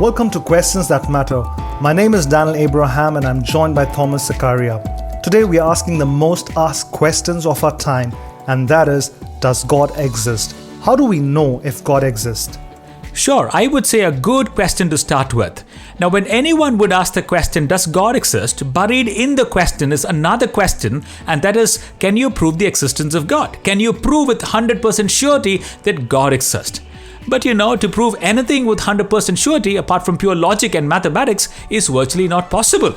Welcome to Questions That Matter. My name is Daniel Abraham and I'm joined by Thomas Zakaria. Today we are asking the most asked questions of our time, and that is, does God exist? How do we know if God exists? Sure, I would say a good question to start with. Now, when anyone would ask the question, does God exist? Buried in the question is another question, and that is, can you prove the existence of God? Can you prove with 100% surety that God exists? But to prove anything with 100% surety, apart from pure logic and mathematics, is virtually not possible.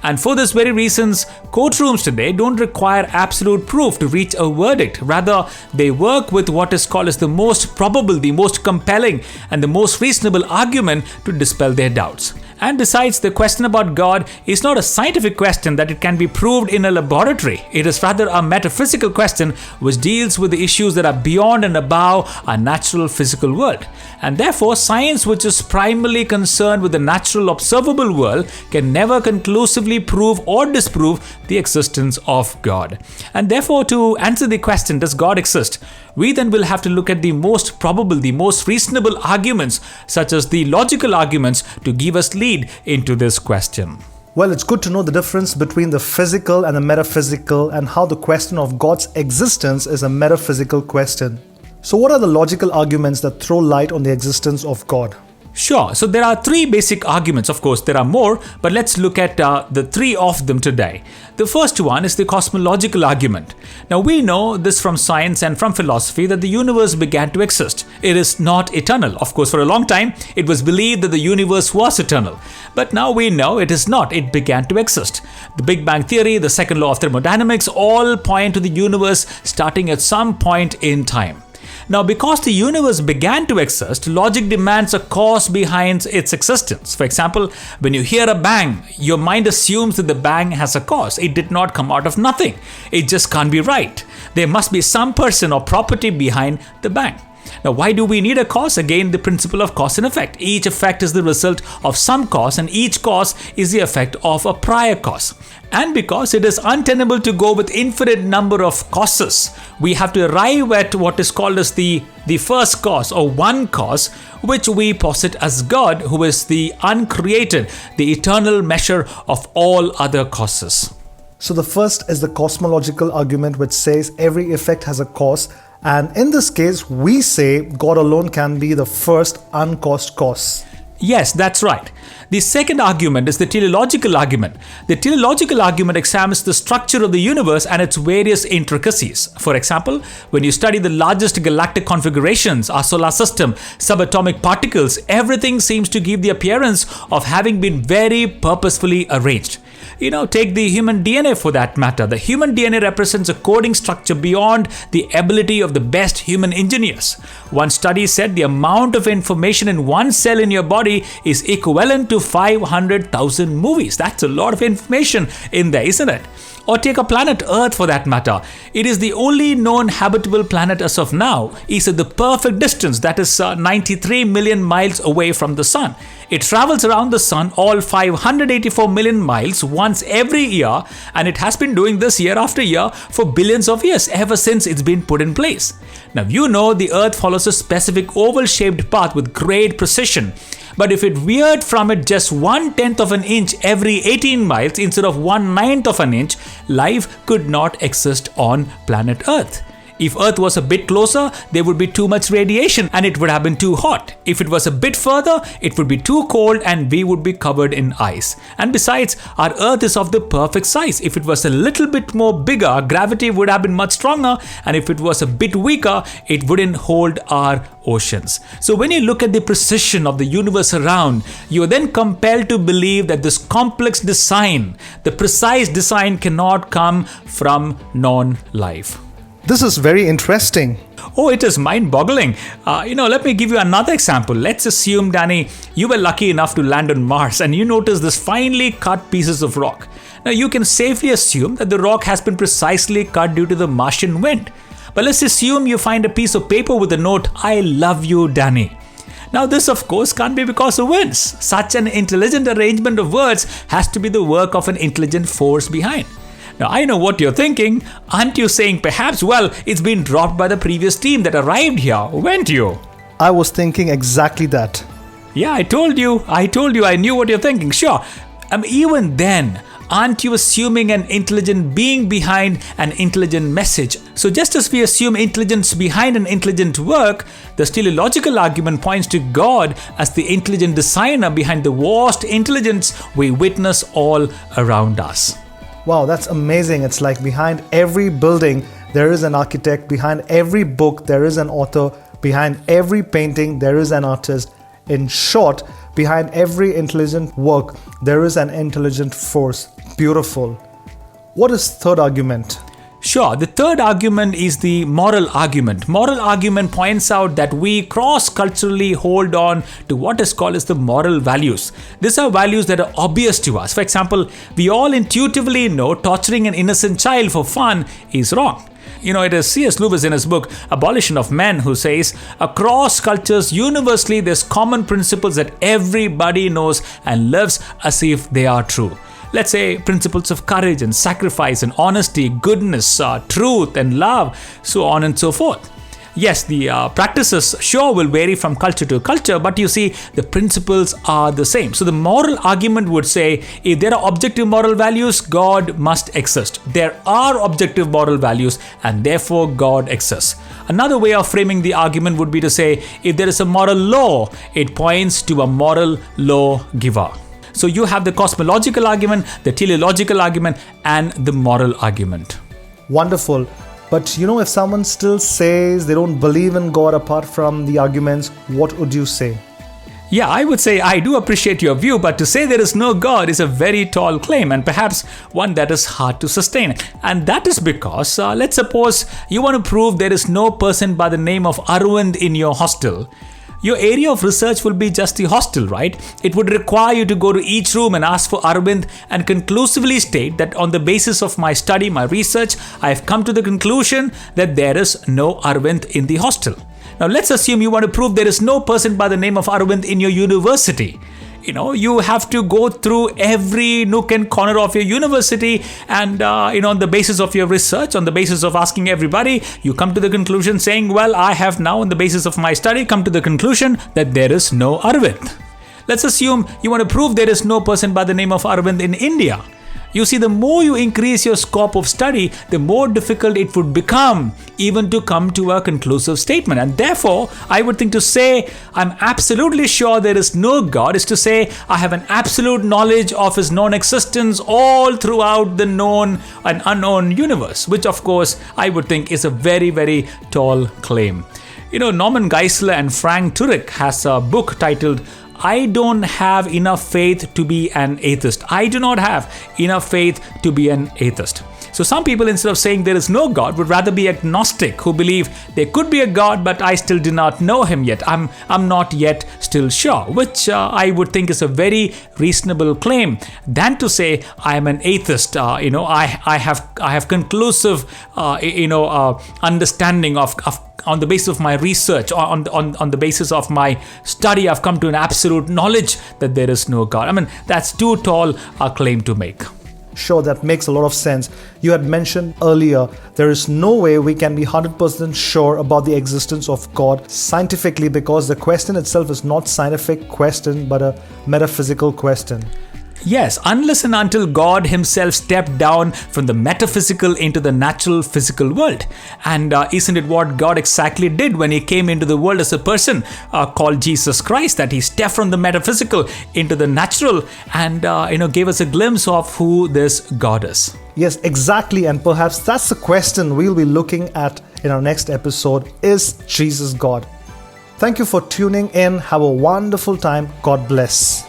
And for this very reasons, courtrooms today don't require absolute proof to reach a verdict. Rather, they work with what is called as the most probable, the most compelling, and the most reasonable argument to dispel their doubts. And besides, the question about God is not a scientific question that it can be proved in a laboratory. It is rather a metaphysical question which deals with the issues that are beyond and above our natural physical world. And therefore, science, which is primarily concerned with the natural observable world, can never conclusively prove or disprove the existence of God. And therefore, to answer the question, does God exist? We then will have to look at the most probable, the most reasonable arguments, such as the logical arguments, to give us lead into this question. Well, it's good to know the difference between the physical and the metaphysical, and how the question of God's existence is a metaphysical question. So what are the logical arguments that throw light on the existence of God? Sure. So there are three basic arguments. Of course, there are more, but let's look at the three of them today. The first one is the cosmological argument. Now, we know this from science and from philosophy that the universe began to exist. It is not eternal. Of course, for a long time, it was believed that the universe was eternal. But now we know it is not. It began to exist. The Big Bang Theory, the second law of thermodynamics, all point to the universe starting at some point in time. Now, because the universe began to exist, logic demands a cause behind its existence. For example, when you hear a bang, your mind assumes that the bang has a cause. It did not come out of nothing. It just can't be right. There must be some person or property behind the bang. Now, why do we need a cause? Again, the principle of cause and effect. Each effect is the result of some cause, and each cause is the effect of a prior cause. And because it is untenable to go with infinite number of causes, we have to arrive at what is called as the first cause, or one cause, which we posit as God, who is the uncreated, the eternal measure of all other causes. So the first is the cosmological argument, which says every effect has a cause. And in this case, we say God alone can be the first uncaused cause. Yes, that's right. The second argument is the teleological argument. The teleological argument examines the structure of the universe and its various intricacies. For example, when you study the largest galactic configurations, our solar system, subatomic particles, everything seems to give the appearance of having been very purposefully arranged. Take the human DNA for that matter. The human DNA represents a coding structure beyond the ability of the best human engineers. One study said the amount of information in one cell in your body is equivalent to 500,000 movies. That's a lot of information in there, isn't it? Or take a planet Earth for that matter. It is the only known habitable planet as of now. Is at the perfect distance, that is 93 million miles away from the sun. It travels around the sun all 584 million miles once every year, and it has been doing this year after year for billions of years, ever since it's been put in place. Now, the Earth follows a specific oval-shaped path with great precision. But if it veered from it just 1/10 of an inch every 18 miles instead of 1/9 of an inch, life could not exist on planet Earth. If Earth was a bit closer, there would be too much radiation and it would have been too hot. If it was a bit further, it would be too cold and we would be covered in ice. And besides, our Earth is of the perfect size. If it was a little bit more bigger, gravity would have been much stronger, and if it was a bit weaker, it wouldn't hold our oceans. So when you look at the precision of the universe around, you are then compelled to believe that this complex design, the precise design, cannot come from non-life. This is very interesting. Oh, it is mind-boggling. Let me give you another example. Let's assume, Danny, you were lucky enough to land on Mars and you notice this finely cut pieces of rock. Now, you can safely assume that the rock has been precisely cut due to the Martian wind. But let's assume you find a piece of paper with the note, "I love you, Danny." Now, this of course can't be because of winds. Such an intelligent arrangement of words has to be the work of an intelligent force behind. Now, I know what you're thinking. Aren't you saying perhaps, it's been dropped by the previous team that arrived here, weren't you? I was thinking exactly that. Yeah, I told you, I knew what you're thinking. Sure. Even then, aren't you assuming an intelligent being behind an intelligent message? So just as we assume intelligence behind an intelligent work, the teleological argument points to God as the intelligent designer behind the vast intelligence we witness all around us. Wow, that's amazing. It's like behind every building, there is an architect. Behind every book, there is an author. Behind every painting, there is an artist. In short, behind every intelligent work, there is an intelligent force. Beautiful. What is third argument? Sure, the third argument is the moral argument. Moral argument points out that we cross-culturally hold on to what is called as the moral values. These are values that are obvious to us. For example, we all intuitively know torturing an innocent child for fun is wrong. It is C.S. Lewis in his book Abolition of Men who says, across cultures, universally, there's common principles that everybody knows and lives as if they are true. Let's say principles of courage and sacrifice and honesty, goodness, truth and love, so on and so forth. Yes, the practices sure will vary from culture to culture, but you see, the principles are the same. So the moral argument would say, if there are objective moral values, God must exist. There are objective moral values and therefore God exists. Another way of framing the argument would be to say, if there is a moral law, it points to a moral law giver. So you have the cosmological argument, the teleological argument, and the moral argument. Wonderful. But if someone still says they don't believe in God apart from the arguments, what would you say? Yeah, I would say I do appreciate your view, but to say there is no God is a very tall claim and perhaps one that is hard to sustain. And that is because, let's suppose you want to prove there is no person by the name of Arvind in your hostel. Your area of research will be just the hostel, right? It would require you to go to each room and ask for Arvind and conclusively state that on the basis of my study, my research, I have come to the conclusion that there is no Arvind in the hostel. Now let's assume you want to prove there is no person by the name of Arvind in your university. You have to go through every nook and corner of your university and, on the basis of your research, on the basis of asking everybody, you come to the conclusion saying, well, I have now, on the basis of my study, come to the conclusion that there is no Arvind. Let's assume you want to prove there is no person by the name of Arvind in India. You see, the more you increase your scope of study, the more difficult it would become even to come to a conclusive statement. And therefore, I would think to say, I'm absolutely sure there is no God is to say, I have an absolute knowledge of his known existence all throughout the known and unknown universe, which of course, I would think is a very, very tall claim. Norman Geisler and Frank Turek has a book titled I don't have enough faith to be an atheist. I do not have enough faith to be an atheist. So some people, instead of saying there is no God, would rather be agnostic, who believe there could be a God, but I still do not know him yet. I'm not yet still sure, which I would think is a very reasonable claim than to say I am an atheist. I have conclusive understanding of on the basis of my research, on the basis of my study, I've come to an absolute knowledge that there is no God. That's too tall a claim to make. Sure, that makes a lot of sense. You had mentioned earlier, there is no way we can be 100% sure about the existence of God scientifically because the question itself is not a scientific question but a metaphysical question. Yes, unless and until God himself stepped down from the metaphysical into the natural physical world. And isn't it what God exactly did when he came into the world as a person called Jesus Christ, that he stepped from the metaphysical into the natural and gave us a glimpse of who this God is. Yes, exactly. And perhaps that's the question we'll be looking at in our next episode. Is Jesus God? Thank you for tuning in. Have a wonderful time. God bless.